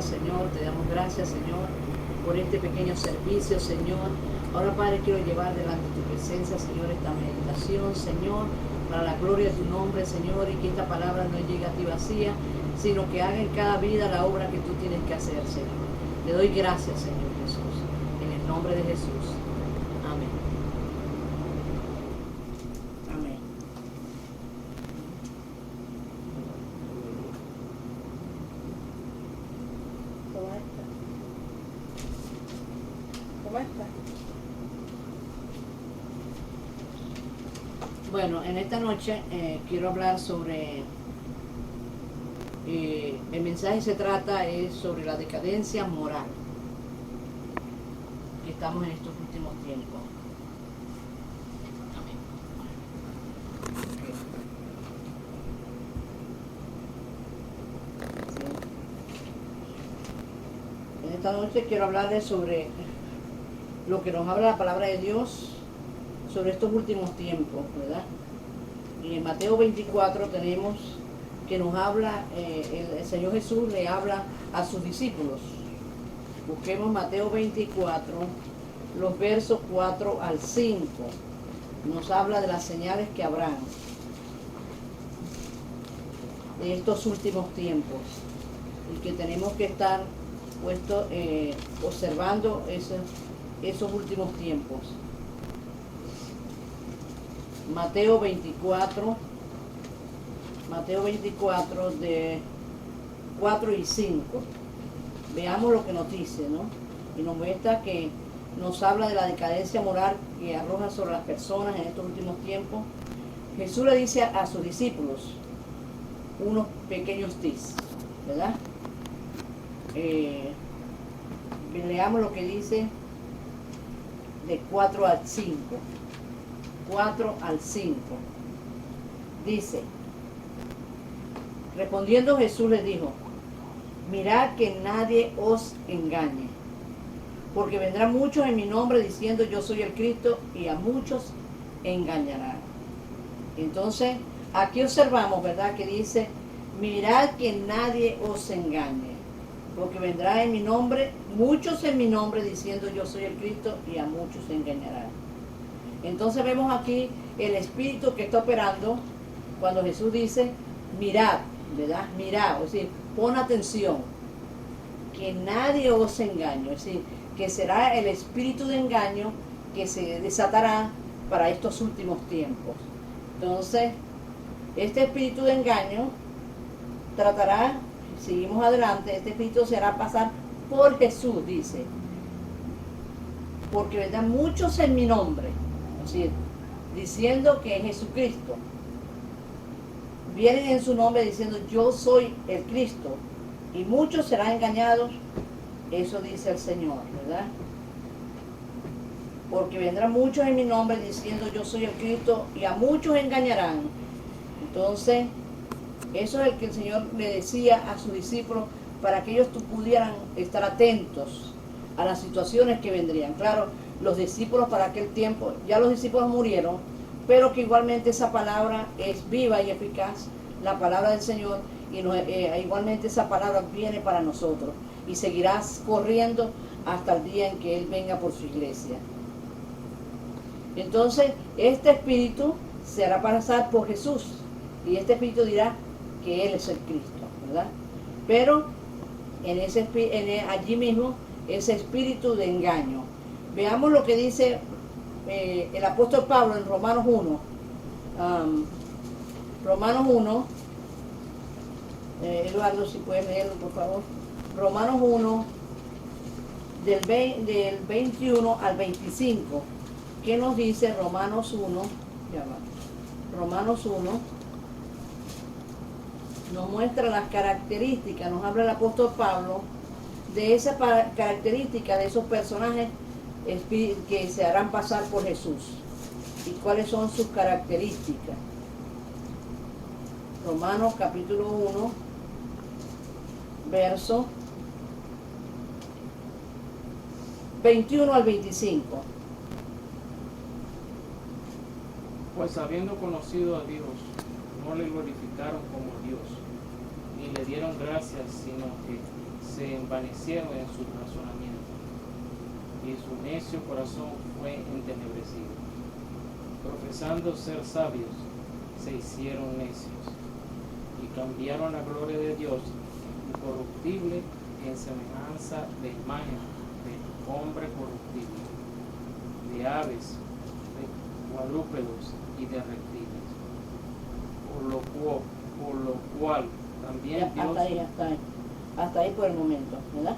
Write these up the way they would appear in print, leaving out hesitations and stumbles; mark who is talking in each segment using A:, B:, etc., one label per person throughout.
A: Señor, te damos gracias, Señor, por este pequeño servicio, Señor. Ahora, Padre, quiero llevar delante de tu presencia, Señor, esta meditación, Señor, para la gloria de tu nombre, Señor, y que esta palabra no llegue a ti vacía, sino que haga en cada vida la obra que tú tienes que hacer, Señor. Te doy gracias, Señor Jesús, en el nombre de Jesús. Amén. Amén.
B: ¿Cómo está?
A: Bueno, en esta noche quiero hablar sobre, el mensaje se trata es sobre la decadencia moral que estamos en estos últimos tiempos. Amén. Sí. En esta noche quiero hablarles sobre lo que nos habla la palabra de Dios sobre estos últimos tiempos, ¿verdad? Y en Mateo 24 tenemos que nos habla, el Señor Jesús le habla a sus discípulos. Busquemos Mateo 24, los versos 4 al 5. Nos habla de las señales que habrán de estos últimos tiempos y que tenemos que estar puestos, observando esos últimos tiempos. Mateo 24 de 4 y 5. Veamos lo que nos dice, ¿no? Y nos muestra que nos habla de la decadencia moral que arroja sobre las personas en estos últimos tiempos. Jesús le dice a sus discípulos unos pequeños tips, ¿verdad? Leamos lo que dice de 4 al 5. 4 al 5. Dice, respondiendo Jesús les dijo, mirad que nadie os engañe, porque vendrán muchos en mi nombre diciendo yo soy el Cristo y a muchos engañarán. Entonces, aquí observamos, ¿verdad? Que dice, mirad que nadie os engañe, porque vendrán en mi nombre, muchos en mi nombre diciendo yo soy el Cristo y a muchos engañarán. Entonces vemos aquí el espíritu que está operando cuando Jesús dice, mirad, ¿verdad? Mirad, es decir, pon atención, que nadie os engañe, es decir, que será el espíritu de engaño que se desatará para estos últimos tiempos. Entonces, este espíritu de engaño tratará, seguimos adelante, este espíritu se hará pasar por Jesús, dice, porque vendrán muchos en mi nombre, es decir, diciendo que es Jesucristo. Vienen en su nombre diciendo yo soy el Cristo y muchos serán engañados. Eso dice el Señor, ¿verdad? Porque vendrán muchos en mi nombre diciendo yo soy el Cristo y a muchos engañarán. Entonces, eso es el que el Señor le decía a sus discípulos para que ellos pudieran estar atentos a las situaciones que vendrían. Claro, los discípulos para aquel tiempo, ya los discípulos murieron, pero que igualmente esa palabra es viva y eficaz, la palabra del Señor, y igualmente esa palabra viene para nosotros y seguirás corriendo hasta el día en que Él venga por su iglesia. Entonces, este espíritu se hará pasar por Jesús y este espíritu dirá que Él es el Cristo, ¿verdad? Pero allí mismo, ese espíritu de engaño. Veamos lo que dice el apóstol Pablo en Romanos 1. Romanos 1. Eduardo, si puedes leerlo, por favor. Romanos 1, del 21 al 25. ¿Qué nos dice Romanos 1? Ya va. Romanos 1 nos muestra las características, nos habla el apóstol Pablo de esa característica de esos personajes que se harán pasar por Jesús y cuáles son sus características. Romanos capítulo 1, verso 21 al 25.
C: Pues habiendo conocido a Dios, no le glorificaron como Dios, ni le dieron gracias, sino que se envanecieron en su razonamiento, y su necio corazón fue entenebrecido. Profesando ser sabios, se hicieron necios, y cambiaron la gloria de Dios incorruptible en semejanza de imagen de hombre corruptible, de aves, de cuadrúpedos y de reptiles. Por lo cual también
A: Ya,
C: Dios...
A: hasta ahí por el momento, ¿verdad?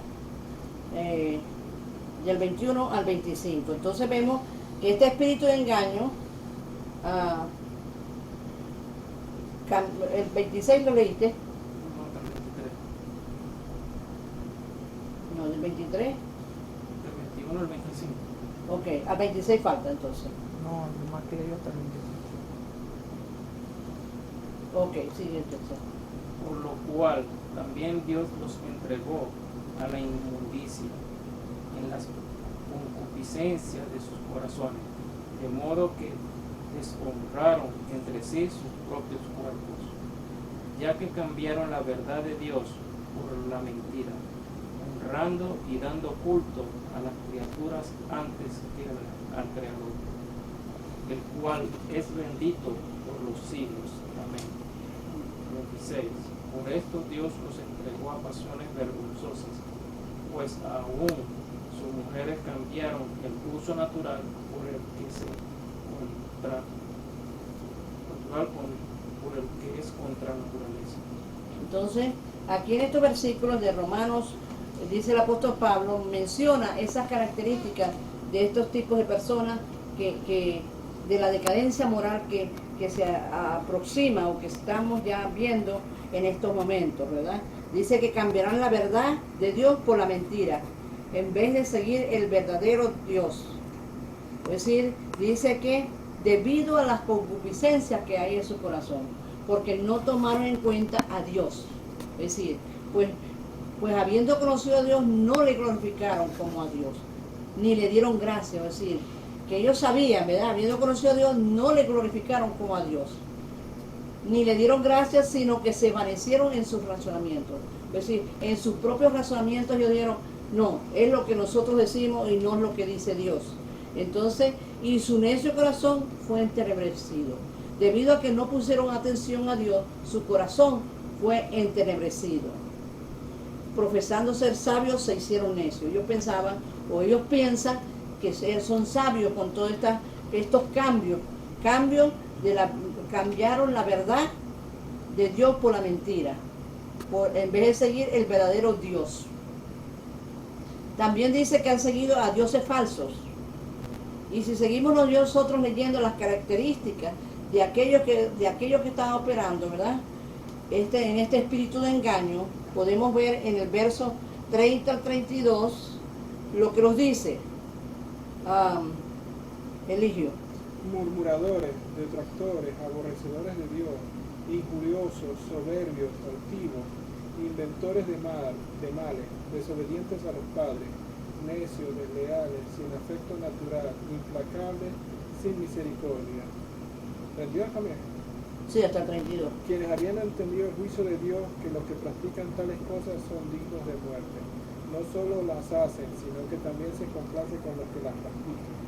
A: Del 21 al 25. Entonces vemos que este espíritu de engaño, el 26 lo leíste,
C: No, hasta el 23.
A: no, del 23,
C: Del 21 al 25.
A: ok, al 26 falta entonces.
B: No, nomás que yo hasta el 25.
A: Ok, sigue entonces.
C: Por lo cual también Dios los entregó a la inmundicia en las concupiscencias de sus corazones, de modo que deshonraron entre sí sus propios cuerpos, ya que cambiaron la verdad de Dios por la mentira, honrando y dando culto a las criaturas antes que al Creador, el cual es bendito por los siglos. Amén. 26. Por esto Dios los entregó a pasiones vergonzosas, pues aún sus mujeres cambiaron el uso natural por el que es contra naturaleza.
A: Entonces, aquí en estos versículos de Romanos, dice el apóstol Pablo, menciona esas características de estos tipos de personas que de la decadencia moral que se aproxima o que estamos ya viendo en estos momentos, ¿verdad? Dice que cambiarán la verdad de Dios por la mentira, en vez de seguir el verdadero Dios. Es decir, dice que debido a las concupiscencias que hay en su corazón, porque no tomaron en cuenta a Dios. Es decir, pues habiendo conocido a Dios, no le glorificaron como a Dios, ni le dieron gracia. Es decir, que ellos sabían, ¿verdad? Habiendo conocido a Dios, no le glorificaron como a Dios, ni le dieron gracias, sino que se envanecieron en sus razonamientos. Es decir, en sus propios razonamientos ellos dijeron, no, es lo que nosotros decimos y no es lo que dice Dios. Entonces, y su necio corazón fue entenebrecido. Debido a que no pusieron atención a Dios, su corazón fue entenebrecido. Profesando ser sabios, se hicieron necios. Ellos pensaban, o ellos piensan, que son sabios con todos estos cambios. Cambiaron la verdad de Dios por la mentira, en vez de seguir el verdadero Dios. También dice que han seguido a dioses falsos. Y si seguimos nosotros leyendo las características de aquellos que están operando, ¿verdad? En este espíritu de engaño, podemos ver en el verso 30 al 32 lo que nos dice. Eligio.
D: Murmuradores, detractores, aborrecedores de Dios, injuriosos, soberbios, altivos, inventores de males, desobedientes a los padres, necios, desleales, sin afecto natural, implacables, sin misericordia. ¿Entendió también?
A: Sí, hasta el 32.
D: Quienes habían entendido el juicio de Dios, que los que practican tales cosas son dignos de muerte. No solo las hacen, sino que también se complace con los que las practican.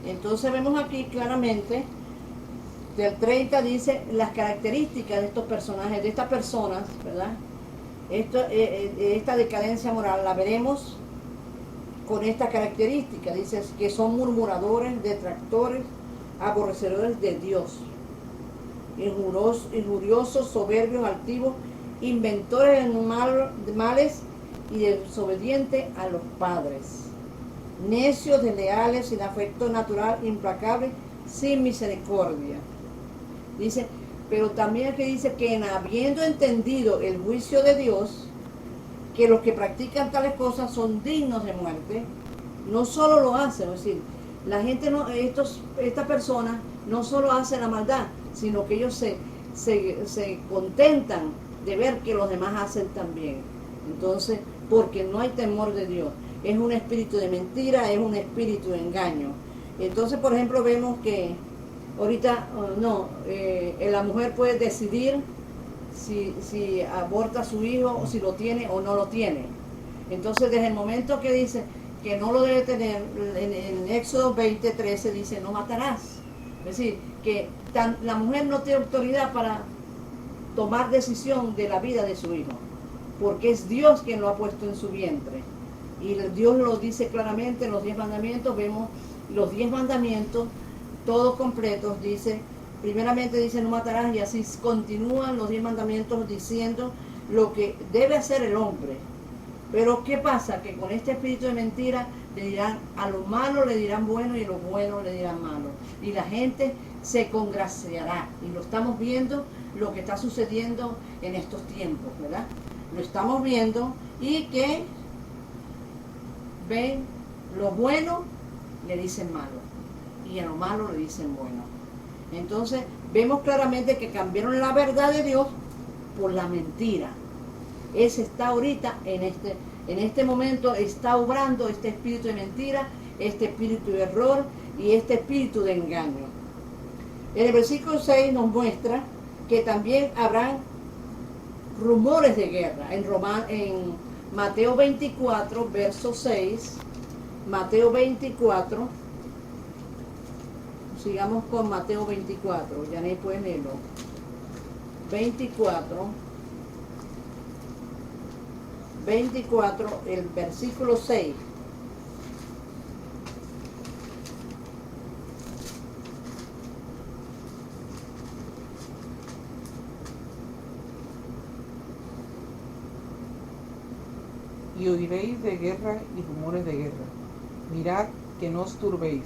A: Entonces vemos aquí claramente, del 30 dice las características de estos personajes, de estas personas, ¿verdad? Esta decadencia moral la veremos con esta característica. Dice que son murmuradores, detractores, aborrecedores de Dios, injuriosos, soberbios, altivos, inventores de males y desobedientes a los padres, necios, desleales, sin afecto natural, implacables, sin misericordia. Dice, pero también aquí dice que habiendo entendido el juicio de Dios, que los que practican tales cosas son dignos de muerte, no solo lo hacen, es decir, la gente estas personas no solo hacen la maldad, sino que ellos se contentan de ver que los demás hacen también. Entonces, porque no hay temor de Dios. Es un espíritu de mentira, es un espíritu de engaño. Entonces, por ejemplo, vemos que ahorita la mujer puede decidir si aborta a su hijo, o si lo tiene o no lo tiene. Entonces, desde el momento que dice que no lo debe tener, en Éxodo 20:13 dice, no matarás. Es decir, que la mujer no tiene autoridad para tomar decisión de la vida de su hijo, porque es Dios quien lo ha puesto en su vientre. Y Dios lo dice claramente en los 10 mandamientos. Vemos los 10 mandamientos, todos completos. Dice, primeramente dice, no matarás, y así continúan los 10 mandamientos diciendo lo que debe hacer el hombre. Pero ¿qué pasa? Que con este espíritu de mentira le dirán, a lo malo le dirán bueno y a lo bueno le dirán malo. Y la gente se congraciará. Y lo estamos viendo, lo que está sucediendo en estos tiempos, ¿verdad? Lo estamos viendo, y que ven lo bueno, le dicen malo, y a lo malo le dicen bueno. Entonces vemos claramente que cambiaron la verdad de Dios por la mentira. Ese está ahorita, en este momento, está obrando este espíritu de mentira, este espíritu de error y este espíritu de engaño. En el versículo 6 nos muestra que también habrán rumores de guerra. En Mateo 24, verso 6, Mateo 24, sigamos con Mateo 24, ya no pueden leerlo. 24, el versículo 6.
B: Y oiréis de guerra y rumores de guerra. Mirad que no os turbéis,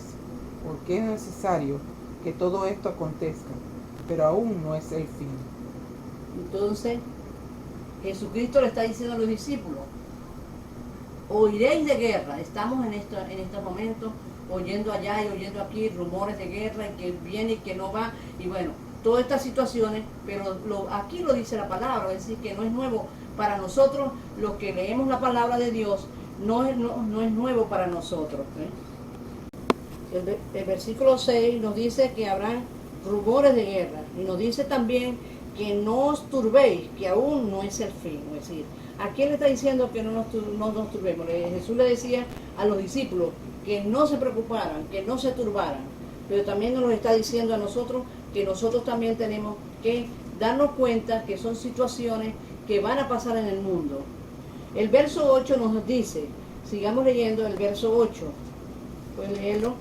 B: porque es necesario que todo esto acontezca, pero aún no es el fin.
A: Entonces, Jesucristo le está diciendo a los discípulos, oiréis de guerra. Estamos en estos momentos oyendo allá y oyendo aquí rumores de guerra, y que viene y que no va, y bueno, todas estas situaciones, pero aquí lo dice la palabra, es decir, que no es nuevo para nosotros. Los que leemos la palabra de Dios, no es nuevo para nosotros, ¿eh? El versículo 6 nos dice que habrán rumores de guerra, y nos dice también que no os turbéis, que aún no es el fin. Es decir, ¿a quién le está diciendo que no nos turbemos? Jesús le decía a los discípulos que no se preocuparan, que no se turbaran, pero también nos lo está diciendo a nosotros, que nosotros también tenemos que darnos cuenta que son situaciones que van a pasar en el mundo. El verso 8 nos dice, sigamos leyendo el verso 8. ¿Pueden leerlo?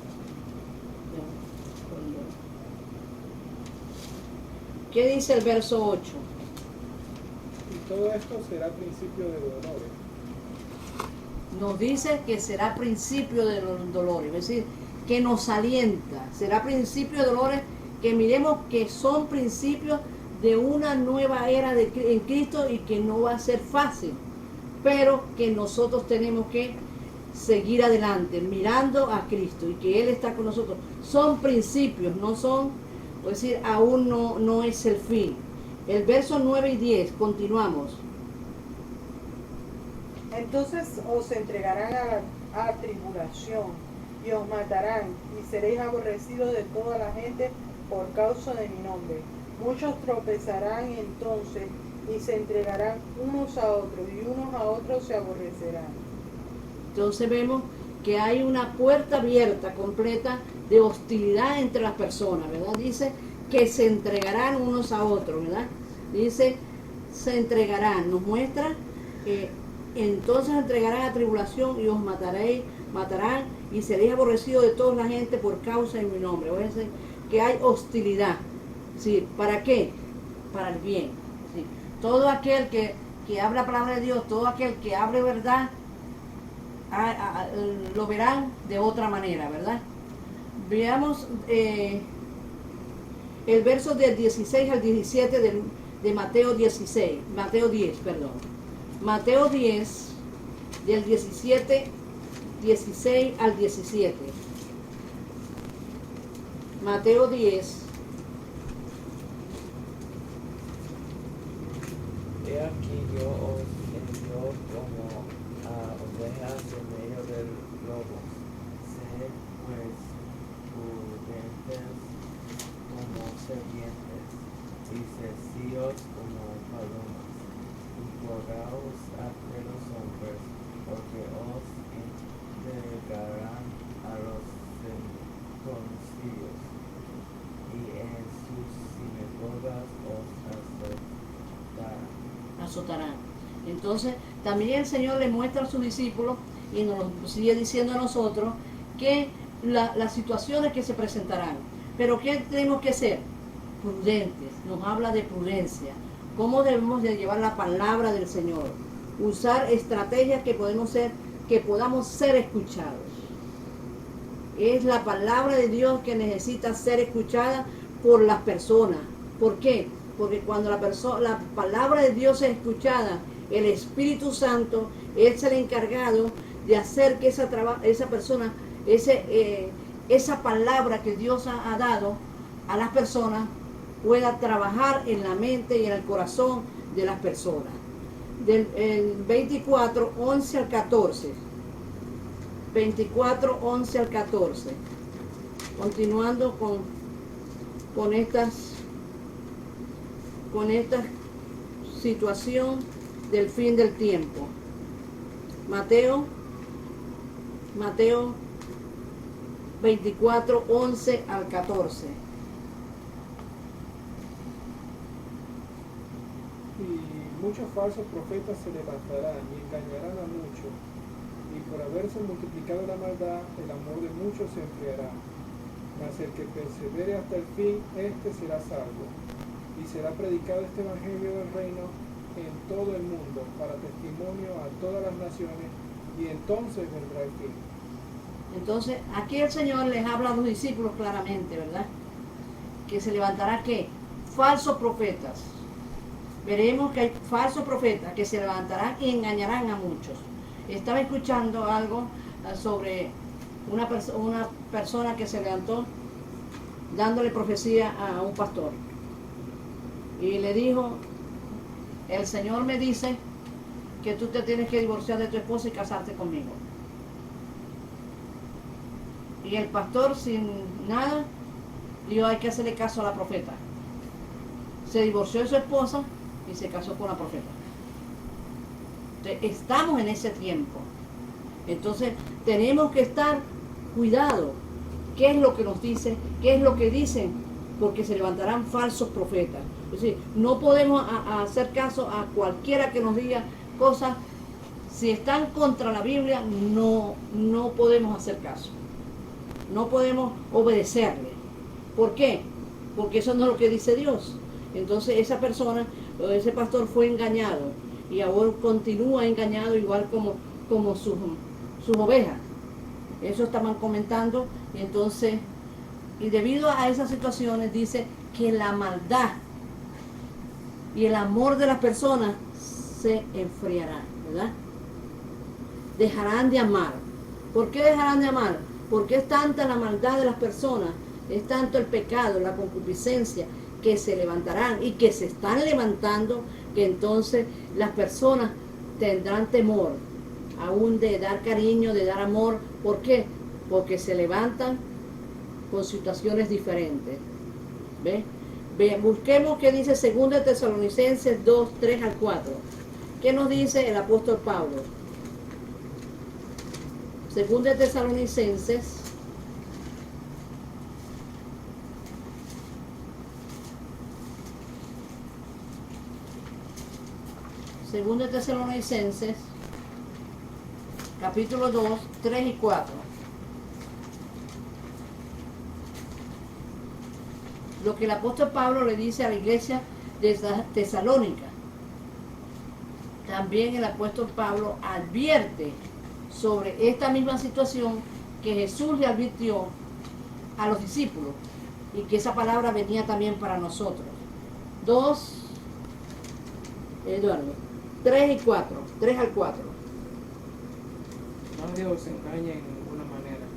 A: ¿Qué dice el verso 8?
D: Y todo esto será principio de dolores.
A: Nos dice que será principio de los dolores, es decir, que nos alienta. Será principio de dolores, que miremos que son principios de una nueva era en Cristo, y que no va a ser fácil, pero que nosotros tenemos que seguir adelante mirando a Cristo, y que Él está con nosotros. Son principios, no son, es decir, aún no es el fin. El verso 9 y 10, continuamos.
E: Entonces os entregarán a tribulación y os matarán, y seréis aborrecidos de toda la gente por causa de mi nombre. Muchos tropezarán entonces y se entregarán unos a otros, y unos a otros se aborrecerán.
A: Entonces vemos que hay una puerta abierta completa de hostilidad entre las personas, ¿verdad? Dice que se entregarán unos a otros, ¿verdad? Dice, se entregarán. Nos muestra que entonces entregarán a tribulación y os matarán, y seréis aborrecidos de toda la gente por causa de mi nombre. O sea, que hay hostilidad. ¿Sí? ¿Para qué? Para el bien. ¿Sí? Todo aquel que habla palabra de Dios, todo aquel que hable verdad, lo verán de otra manera, ¿verdad? Veamos el verso del 16 al 17 de Mateo 16, Mateo 10, perdón. Mateo 10, del 16 al 17. Mateo 10.
F: He aquí yo os envío como a ovejas en medio del lobo. Sed pues prudentes como serpientes y sencillos como
A: azotarán. Entonces, también el Señor le muestra a sus discípulos y nos lo sigue diciendo a nosotros que las situaciones que se presentarán. Pero ¿qué tenemos que ser? Prudentes. Nos habla de prudencia. ¿Cómo debemos de llevar la palabra del Señor? Usar estrategias que podamos ser escuchados. Es la palabra de Dios que necesita ser escuchada por las personas. ¿Por qué? Porque cuando la palabra de Dios es escuchada, el Espíritu Santo es el encargado de hacer que esa persona, esa palabra que Dios ha dado a las personas, pueda trabajar en la mente y en el corazón de las personas. Del 24, 11 al 14. 24, 11 al 14. Continuando con esta situación del fin del tiempo. Mateo 24, 11 al 14.
D: Y muchos falsos profetas se levantarán y engañarán a muchos, y por haberse multiplicado la maldad, el amor de muchos se enfriará. Mas el que persevere hasta el fin, éste será salvo. Y será predicado este evangelio del reino en todo el mundo, para testimonio a todas las naciones, y entonces vendrá el fin.
A: Entonces, aquí el Señor les habla a los discípulos claramente, ¿verdad? Que se levantará, ¿qué? Falsos profetas. Veremos que hay falsos profetas que se levantarán y engañarán a muchos. Estaba escuchando algo sobre una persona que se levantó dándole profecía a un pastor. Y le dijo, el Señor me dice que tú te tienes que divorciar de tu esposa y casarte conmigo. Y el pastor, sin nada, dijo, hay que hacerle caso a la profeta. Se divorció de su esposa y se casó con la profeta. Entonces, estamos en ese tiempo. Entonces, tenemos que estar cuidado. ¿Qué es lo que nos dice? ¿Qué es lo que dicen? Porque se levantarán falsos profetas. Es decir, no podemos hacer caso a cualquiera que nos diga cosas. Si están contra la Biblia, no podemos hacer caso. No podemos obedecerle. ¿Por qué? Porque eso no es lo que dice Dios. Entonces esa persona, ese pastor fue engañado y ahora continúa engañado igual como sus ovejas. Eso estaban comentando y entonces, y debido a esas situaciones dice que la maldad y el amor de las personas se enfriarán, ¿verdad? Dejarán de amar. ¿Por qué dejarán de amar? Porque es tanta la maldad de las personas, es tanto el pecado, la concupiscencia, que se levantarán y que se están levantando, que entonces las personas tendrán temor aún de dar cariño, de dar amor. ¿Por qué? Porque se levantan con situaciones diferentes. ¿Ve? Busquemos qué dice 2 Tesalonicenses 2, 3 al 4. ¿Qué nos dice el apóstol Pablo? 2 Tesalonicenses 2 Tesalonicenses, capítulo 2, 3 y 4. Lo que el apóstol Pablo le dice a la iglesia de Tesalónica. También el apóstol Pablo advierte sobre esta misma situación que Jesús le advirtió a los discípulos y que esa palabra venía también para nosotros. 3 y 4, 3 al 4.
C: Nadie os engañe en ninguna manera,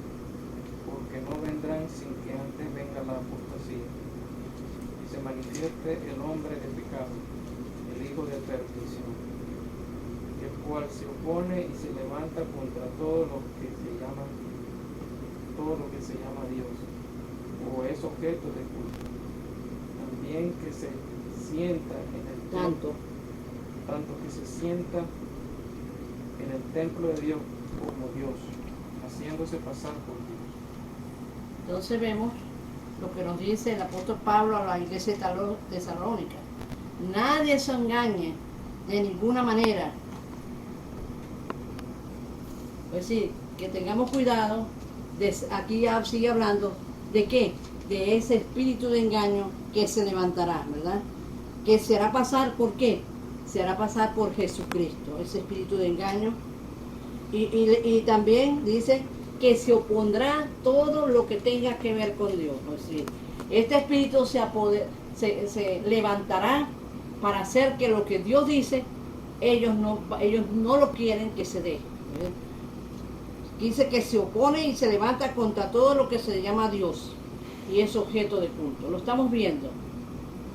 C: porque no vendrán sin que antes venga la apostasía y se manifieste el hombre de pecado, el hijo de perdición, el cual se opone y se levanta contra todo lo que se llama Dios, o es objeto de culto. También que se sienta en el tanto que se sienta en el templo de Dios como Dios, haciéndose pasar por Dios.
A: Entonces vemos lo que nos dice el apóstol Pablo a la iglesia de Tesalónica. Nadie se engañe de ninguna manera. Pues sí, que tengamos cuidado, aquí ya sigue hablando, ¿de qué? De ese espíritu de engaño que se levantará, ¿verdad? Que se hará pasar, ¿por qué? Se hará pasar por Jesucristo, ese espíritu de engaño. Y también dice que se opondrá todo lo que tenga que ver con Dios. Es decir, este espíritu se levantará para hacer que lo que Dios dice, ellos no lo quieren que se dé. Dice que se opone y se levanta contra todo lo que se llama Dios y es objeto de culto. Lo estamos viendo.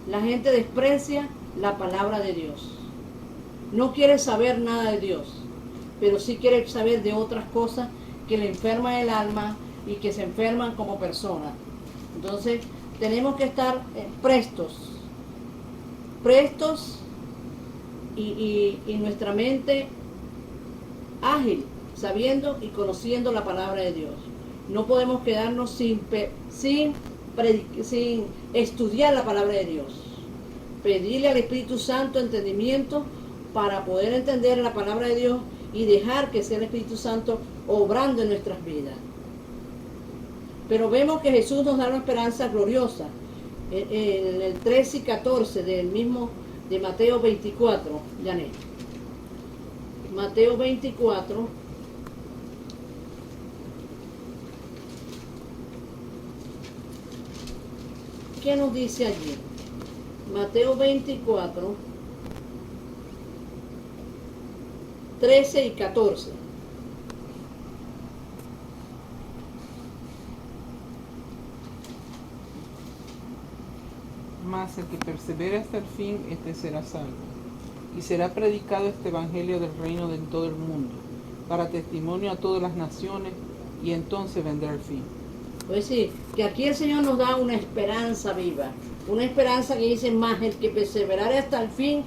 A: La gente desprecia la palabra de Dios. No quiere saber nada de Dios, pero sí quiere saber de otras cosas que le enferman el alma y que se enferman como personas. Entonces, tenemos que estar prestos y nuestra mente ágil, sabiendo y conociendo la palabra de Dios. No podemos quedarnos sin estudiar la palabra de Dios. Pedirle al Espíritu Santo entendimiento para poder entender la palabra de Dios y dejar que sea el Espíritu Santo obrando en nuestras vidas. Pero vemos que Jesús nos da una esperanza gloriosa. En el 13 y 14 del mismo de Mateo 24, Janet. Mateo 24. ¿Qué nos dice allí? Mateo 24, 13 y 14.
B: Mas el que persevere hasta el fin, este será salvo. Y será predicado este evangelio del reino en todo el mundo, para testimonio a todas las naciones, y entonces vendrá el fin.
A: Pues sí, que aquí el Señor nos da una esperanza viva, una esperanza que dice, más el que perseverare hasta el fin,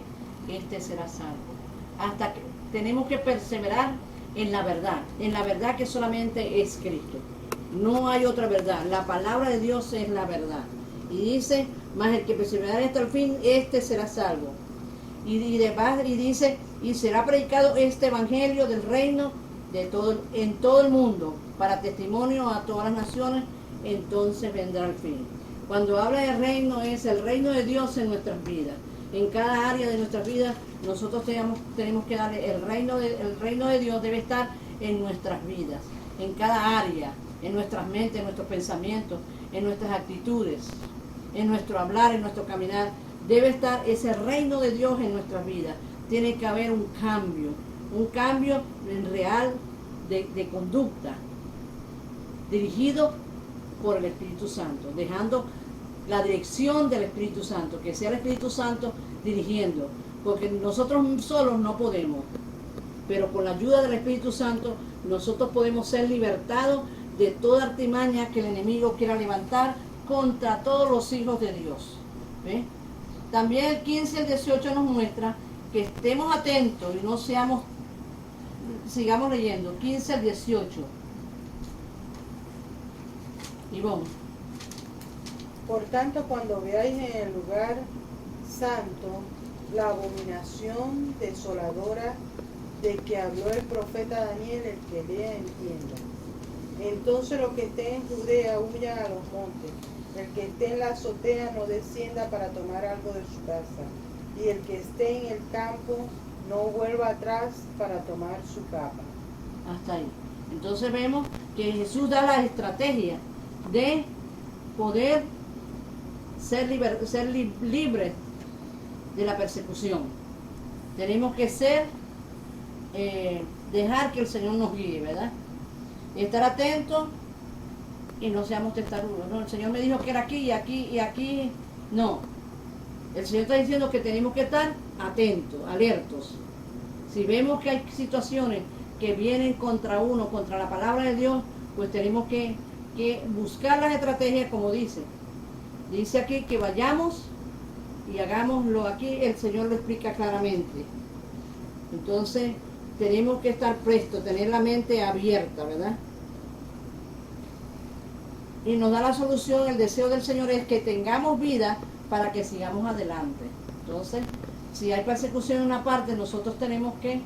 A: este será salvo. Hasta que tenemos que perseverar en la verdad que solamente es Cristo. No hay otra verdad, la palabra de Dios es la verdad. Y dice, más el que perseverare hasta el fin, este será salvo. Y dice, y será predicado este evangelio del reino en todo el mundo, para testimonio a todas las naciones, entonces vendrá el fin. Cuando habla de reino, es el reino de Dios en nuestras vidas. En cada área de nuestras vidas, nosotros tenemos que darle el reino de Dios debe estar en nuestras vidas, en cada área, en nuestras mentes, en nuestros pensamientos, en nuestras actitudes, en nuestro hablar, en nuestro caminar. Debe estar ese reino de Dios en nuestras vidas. Tiene que haber un cambio real de conducta, dirigido por el Espíritu Santo, dejando la dirección del Espíritu Santo, que sea el Espíritu Santo dirigiendo, porque nosotros solos no podemos, pero con la ayuda del Espíritu Santo nosotros podemos ser libertados de toda artimaña que el enemigo quiera levantar contra todos los hijos de Dios. ¿Ve? También el 15 y el 18 nos muestra que estemos atentos y no sigamos leyendo, 15 al 18. Y vamos.
E: Por tanto, cuando veáis en el lugar santo la abominación desoladora de que habló el profeta Daniel, el que lea entienda. Entonces los que estén en Judea huyan a los montes, el que esté en la azotea no descienda para tomar algo de su casa, y el que esté en el campo no vuelva atrás para tomar su capa.
A: Hasta ahí. Entonces vemos que Jesús da la estrategia de poder ser libres de la persecución. Tenemos que dejar que el Señor nos guíe, ¿verdad? Estar atentos y no seamos testarudos. No, el Señor me dijo que era aquí y aquí y aquí. No. El Señor está diciendo que tenemos que estar atentos, alertos. Si vemos que hay situaciones que vienen contra uno, contra la palabra de Dios, pues tenemos que buscar las estrategias como dice. Dice aquí que vayamos y hagámoslo aquí, el Señor lo explica claramente. Entonces, tenemos que estar prestos, tener la mente abierta, ¿verdad? Y nos da la solución, el deseo del Señor es que tengamos vida para que sigamos adelante. Entonces, Si hay persecución en una parte, nosotros tenemos que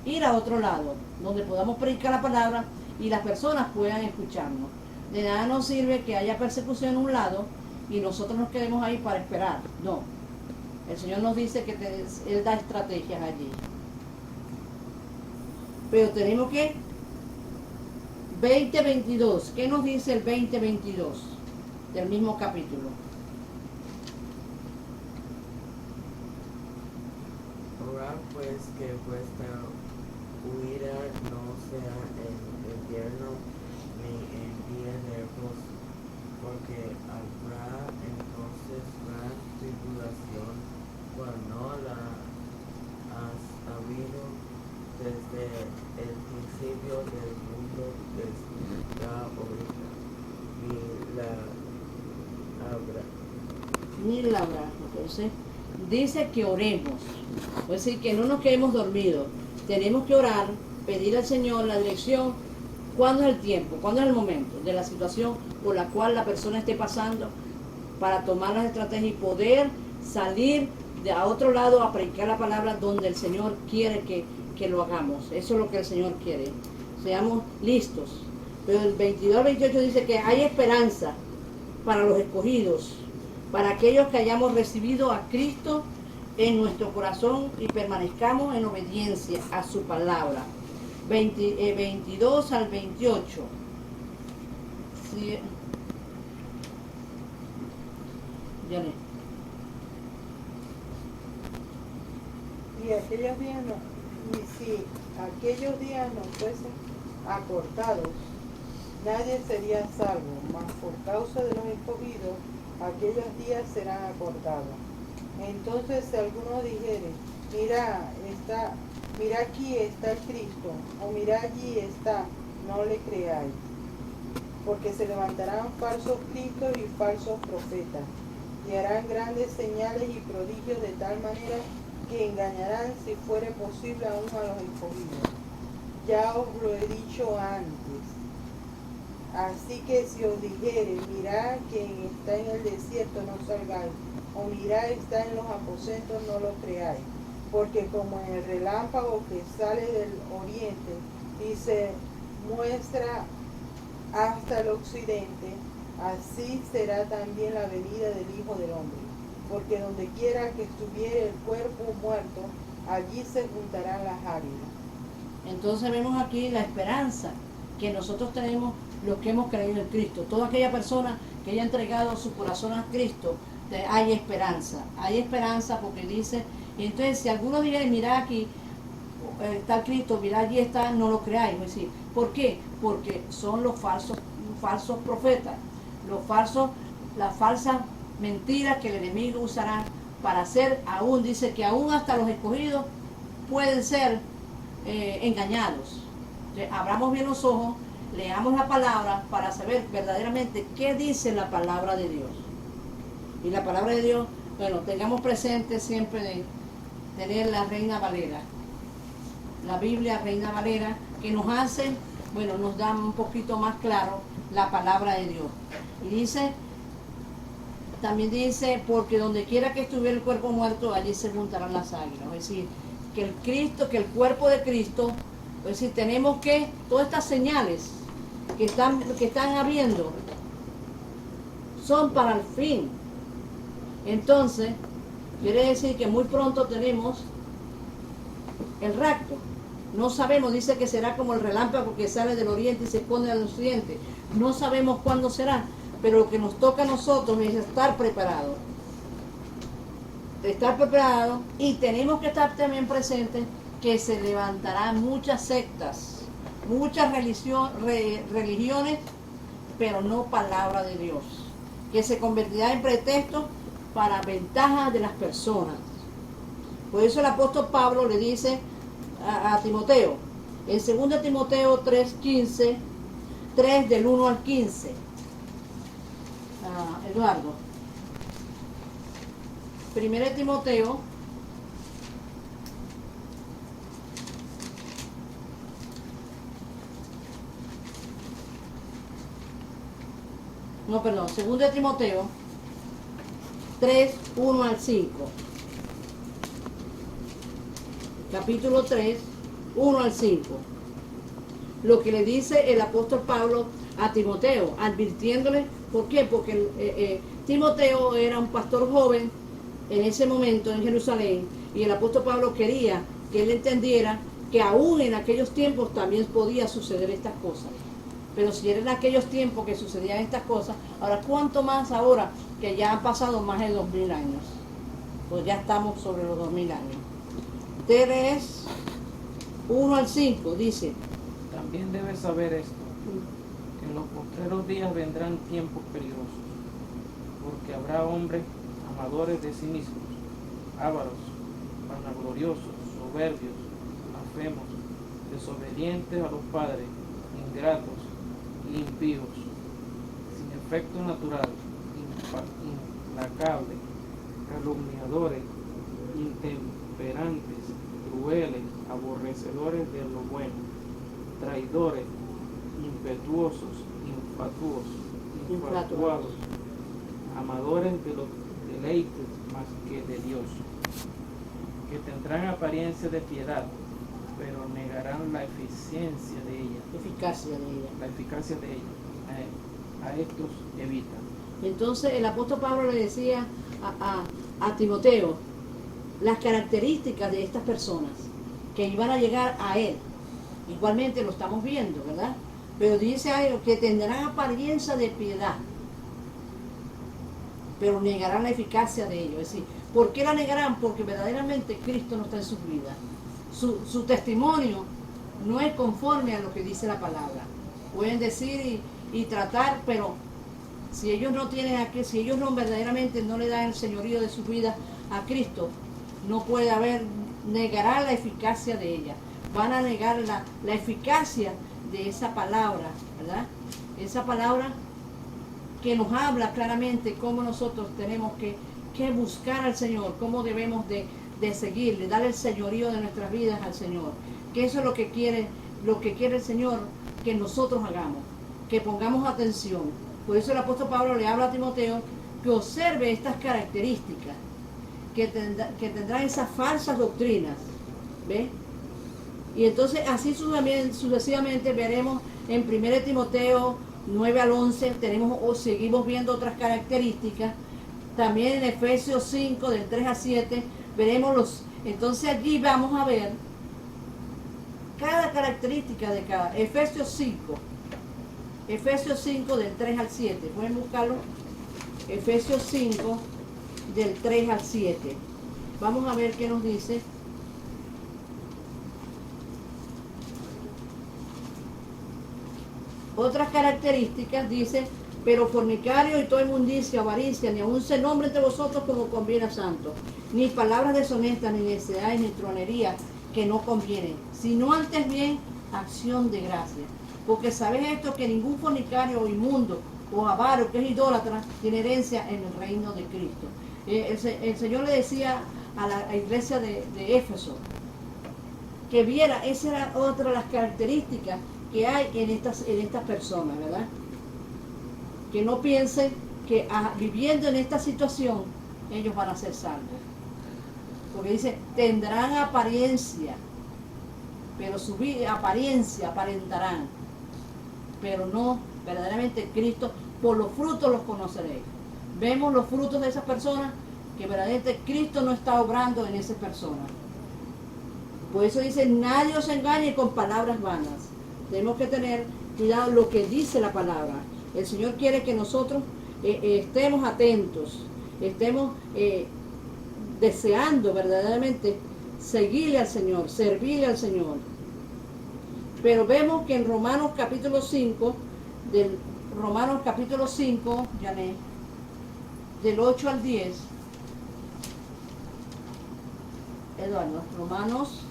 A: ir a otro lado, donde podamos predicar la palabra y las personas puedan escucharnos. De nada nos sirve que haya persecución en un lado y nosotros nos quedemos ahí para esperar. No. El Señor nos dice que Él da estrategias allí. Pero tenemos que 20:22. ¿Qué nos dice el 20:22 del mismo capítulo?
F: Orad pues que vuestra huida no sea en invierno ni en día de reposo, porque habrá entonces gran tribulación, cual no la has habido desde el principio del mundo desde ahorita,
A: Ni la habrá. Entonces, dice que oremos. Es decir, que no nos quedemos dormidos. Tenemos que orar, pedir al Señor la dirección. ¿Cuándo es el tiempo? ¿Cuándo es el momento de la situación por la cual la persona esté pasando para tomar las estrategias y poder salir de a otro lado a predicar la palabra donde el Señor quiere que lo hagamos? Eso es lo que el Señor quiere. Seamos listos. Pero el 22-28 dice que hay esperanza para los escogidos, para aquellos que hayamos recibido a Cristo en nuestro corazón y permanezcamos en obediencia a su palabra. 22 al 28. Sí. Ya le.
E: Y aquellos días no, y si aquellos días no fuesen acortados, nadie sería salvo, mas por causa de los escogidos, aquellos días serán acortados. Entonces si alguno dijere, mira aquí está el Cristo, o mira allí está, no le creáis, porque se levantarán falsos cristos y falsos profetas, y harán grandes señales y prodigios de tal manera que engañarán, si fuere posible, aún a los escogidos. Ya os lo he dicho antes. Así que si os dijere, mirad quien está en el desierto, no salgáis, o mirad está en los aposentos, no lo creáis, porque como en el relámpago que sale del oriente y se muestra hasta el occidente, así será también la venida del Hijo del Hombre. Porque donde quiera que estuviere el cuerpo muerto, allí se juntarán las águilas.
A: Entonces vemos aquí la esperanza que nosotros tenemos los que hemos creído en Cristo. Toda aquella persona que haya entregado su corazón a Cristo, hay esperanza porque dice, y entonces si alguno dice, mira aquí está Cristo, mira allí está, no lo creáis. Es decir, ¿por qué? Porque son los falsos profetas, las falsas mentiras que el enemigo usará para hacer, aún dice que aún hasta los escogidos pueden ser engañados. Entonces, abramos bien los ojos, leamos la palabra para saber verdaderamente qué dice la palabra de Dios. Y la palabra de Dios, bueno, tengamos presente siempre de tener la Reina Valera, la Biblia Reina Valera, que nos hace, bueno, nos da un poquito más claro la palabra de Dios. Y dice, también dice, porque donde quiera que estuviera el cuerpo muerto, allí se juntarán las águilas. Es decir, que el Cristo, que el cuerpo de Cristo, es decir, tenemos que, todas estas señales que están habiendo, son para el fin. Entonces, quiere decir que muy pronto tenemos el rapto. No sabemos, dice que será como el relámpago que sale del oriente y se esconde al occidente. No sabemos cuándo será, pero lo que nos toca a nosotros es estar preparados. Y tenemos que estar también presentes que se levantarán muchas sectas, muchas religiones, pero no palabra de Dios, que se convertirá en pretexto para ventaja de las personas. Por eso el apóstol Pablo le dice a Timoteo, en 2 Timoteo 3:15, 3 del 1 al 15. Eduardo. 1 Timoteo 2 Timoteo 3, 1 al 5. capítulo 3, 1 al 5. Lo que le dice el apóstol Pablo a Timoteo, advirtiéndole, ¿por qué? Porque Timoteo era un pastor joven en ese momento en Jerusalén, y el apóstol Pablo quería que él entendiera que aún en aquellos tiempos también podía suceder estas cosas. Pero si era en aquellos tiempos que sucedían estas cosas, ahora cuánto más ahora que ya han pasado más de 2000 años. Pues ya estamos sobre los 2000 años. 3, 1 al 5 dice:
C: También debes saber esto, que en los postreros días vendrán tiempos peligrosos, porque habrá hombres amadores de sí mismos, ávaros, vanagloriosos, soberbios, blasfemos, desobedientes a los padres, ingratos, impíos, sin efecto natural, implacables, calumniadores, intemperantes, crueles, aborrecedores de lo bueno, traidores, impetuosos, infatuados, amadores de los deleites más que de Dios, que tendrán apariencia de piedad, pero negarán la eficiencia de ella. La eficacia de ella. A estos evitan.
A: Entonces el apóstol Pablo le decía a Timoteo las características de estas personas que iban a llegar a él. Igualmente lo estamos viendo, ¿verdad? Pero dice a ellos que tendrán apariencia de piedad, pero negarán la eficacia de ellos. Es decir, ¿por qué la negarán? Porque verdaderamente Cristo no está en sus vidas. Su testimonio no es conforme a lo que dice la palabra. Pueden decir y tratar, pero si ellos no tienen aquí, si ellos no verdaderamente no le dan el señorío de sus vidas a Cristo, no puede haber, negará la eficacia de ella. Van a negar la eficacia de esa palabra, ¿verdad? Esa palabra que nos habla claramente cómo nosotros tenemos que buscar al Señor, cómo debemos de seguirle, darle el señorío de nuestras vidas al Señor. Que eso es lo que quiere el Señor que nosotros hagamos, que pongamos atención. Por eso el apóstol Pablo le habla a Timoteo que observe estas características, que tendrán esas falsas doctrinas, ¿ve? Y entonces así sucesivamente veremos en 1 Timoteo 9 al 11, seguimos viendo otras características. También en Efesios 5, del 3 al 7, veremos entonces allí vamos a ver cada característica de cada. Efesios 5, del 3 al 7, pueden buscarlo. Efesios 5, del 3 al 7. Vamos a ver qué nos dice. Otras características dice: pero fornicario y toda inmundicia, avaricia, ni aun se nombre entre vosotros como conviene a santos, ni palabras deshonestas, ni necedades, ni tronería que no convienen, sino antes bien acción de gracia. Porque sabes esto, que ningún fornicario o inmundo o avaro que es idólatra tiene herencia en el reino de Cristo. El Señor le decía a la iglesia de Éfeso que viera, esa era otra de las características que hay en estas personas, ¿verdad? Que no piensen que viviendo en esta situación ellos van a ser salvos. Porque dice, tendrán apariencia, pero su apariencia aparentarán, pero no verdaderamente Cristo. Por los frutos los conoceréis. Vemos los frutos de esas personas, que verdaderamente Cristo no está obrando en esas personas. Por eso dice, nadie os engañe con palabras vanas. Tenemos que tener cuidado lo que dice la palabra. El Señor quiere que nosotros estemos atentos, estemos deseando verdaderamente seguirle al Señor, servirle al Señor. Pero vemos que en Romanos capítulo 5, Janet, del 8 al 10, Eduardo, Romanos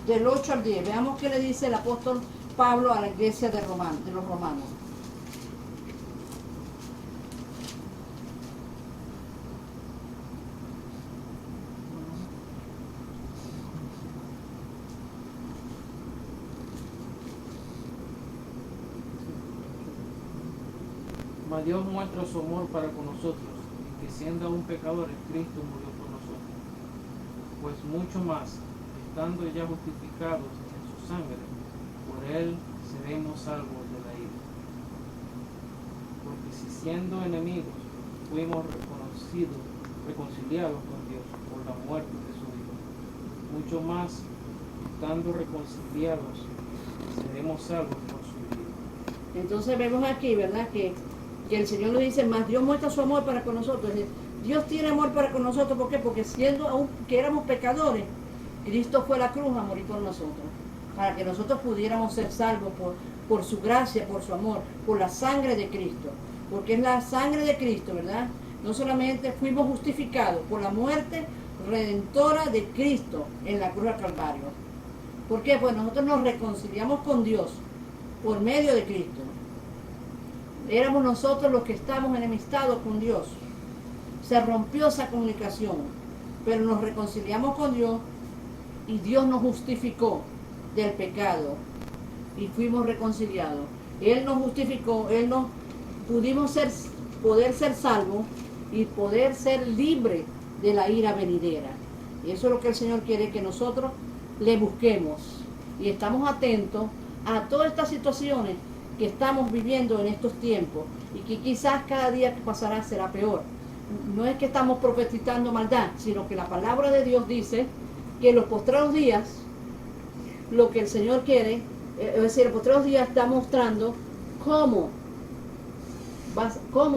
A: del 8 al 10. Veamos qué le dice el apóstol Pablo a la iglesia de los romanos.
C: Mas Dios muestra su amor para con nosotros, que siendo aún pecadores, Cristo murió por nosotros. Pues mucho más, estando ya justificados en su sangre, por él seremos salvos de la ira. Porque si siendo enemigos fuimos reconciliados con Dios por la muerte de su Hijo, mucho más, estando reconciliados, seremos salvos por su vida.
A: Entonces vemos aquí, ¿verdad? Que el Señor nos dice, más Dios muestra su amor para con nosotros. Es decir, Dios tiene amor para con nosotros, ¿por qué? Porque siendo aún que éramos pecadores, Cristo fue a la cruz a morir por nosotros, para que nosotros pudiéramos ser salvos por su gracia, por su amor, por la sangre de Cristo. Porque es la sangre de Cristo, ¿verdad? No solamente fuimos justificados por la muerte redentora de Cristo en la cruz del Calvario. ¿Por qué? Pues nosotros nos reconciliamos con Dios por medio de Cristo. Éramos nosotros los que estamos enemistados con Dios. Se rompió esa comunicación, pero nos reconciliamos con Dios y Dios nos justificó del pecado y fuimos reconciliados. Él nos justificó, Él nos poder ser salvos y poder ser libres de la ira venidera. Y eso es lo que el Señor quiere, que nosotros le busquemos y estamos atentos a todas estas situaciones que estamos viviendo en estos tiempos y que quizás cada día que pasará será peor. No es que estamos profetizando maldad, sino que la palabra de Dios dice que en los postreros días lo que el Señor quiere, es decir, en los postreros días está mostrando cómo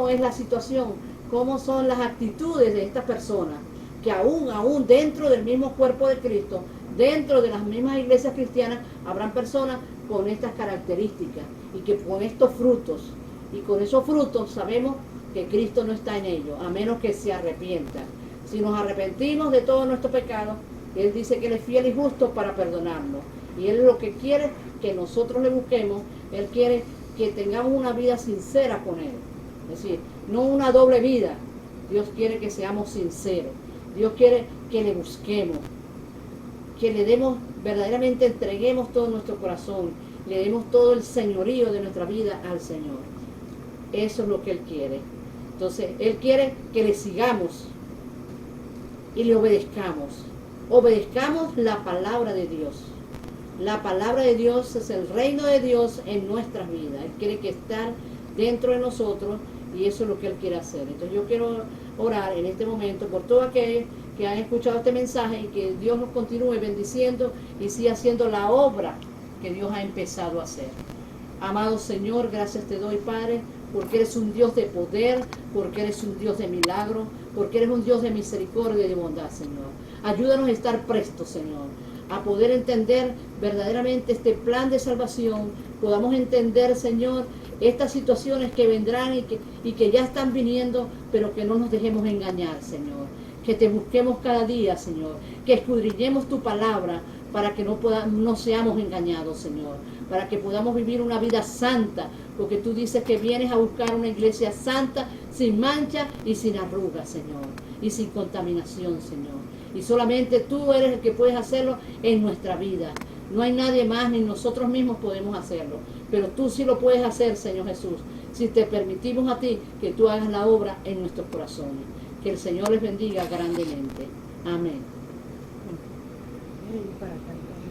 A: es la situación, cómo son las actitudes de estas personas, que aún dentro del mismo cuerpo de Cristo, dentro de las mismas iglesias cristianas, habrán personas con estas características y que con estos frutos, y con esos frutos sabemos que Cristo no está en ellos, a menos que se arrepientan. Si nos arrepentimos de todos nuestros pecados, Él dice que Él es fiel y justo para perdonarnos. Y Él lo que quiere que nosotros le busquemos, Él quiere que tengamos una vida sincera con Él. Es decir, no una doble vida. Dios quiere que seamos sinceros. Dios quiere que le busquemos, que le demos, verdaderamente entreguemos todo nuestro corazón, le demos todo el señorío de nuestra vida al Señor. Eso es lo que Él quiere. Entonces, Él quiere que le sigamos y le obedezcamos. Obedezcamos la palabra de Dios. La palabra de Dios es el reino de Dios en nuestras vidas. Él quiere que estar dentro de nosotros y eso es lo que Él quiere hacer. Entonces yo quiero orar en este momento por todos aquellos que han escuchado este mensaje y que Dios nos continúe bendiciendo y siga haciendo la obra que Dios ha empezado a hacer. Amado Señor, gracias te doy, Padre, porque eres un Dios de poder, porque eres un Dios de milagro, porque eres un Dios de misericordia y de bondad, Señor. Ayúdanos a estar prestos, Señor, a poder entender verdaderamente este plan de salvación, podamos entender, Señor, estas situaciones que vendrán y que ya están viniendo, pero que no nos dejemos engañar, Señor. Que te busquemos cada día, Señor. Que escudriñemos tu palabra para que no seamos engañados, Señor. Para que podamos vivir una vida santa, porque tú dices que vienes a buscar una iglesia santa, sin mancha y sin arrugas, Señor. Y sin contaminación, Señor. Y solamente tú eres el que puedes hacerlo en nuestra vida. No hay nadie más, ni nosotros mismos podemos hacerlo. Pero tú sí lo puedes hacer, Señor Jesús, si te permitimos a ti que tú hagas la obra en nuestros corazones. Que el Señor les bendiga grandemente. Amén.
E: Para cantar.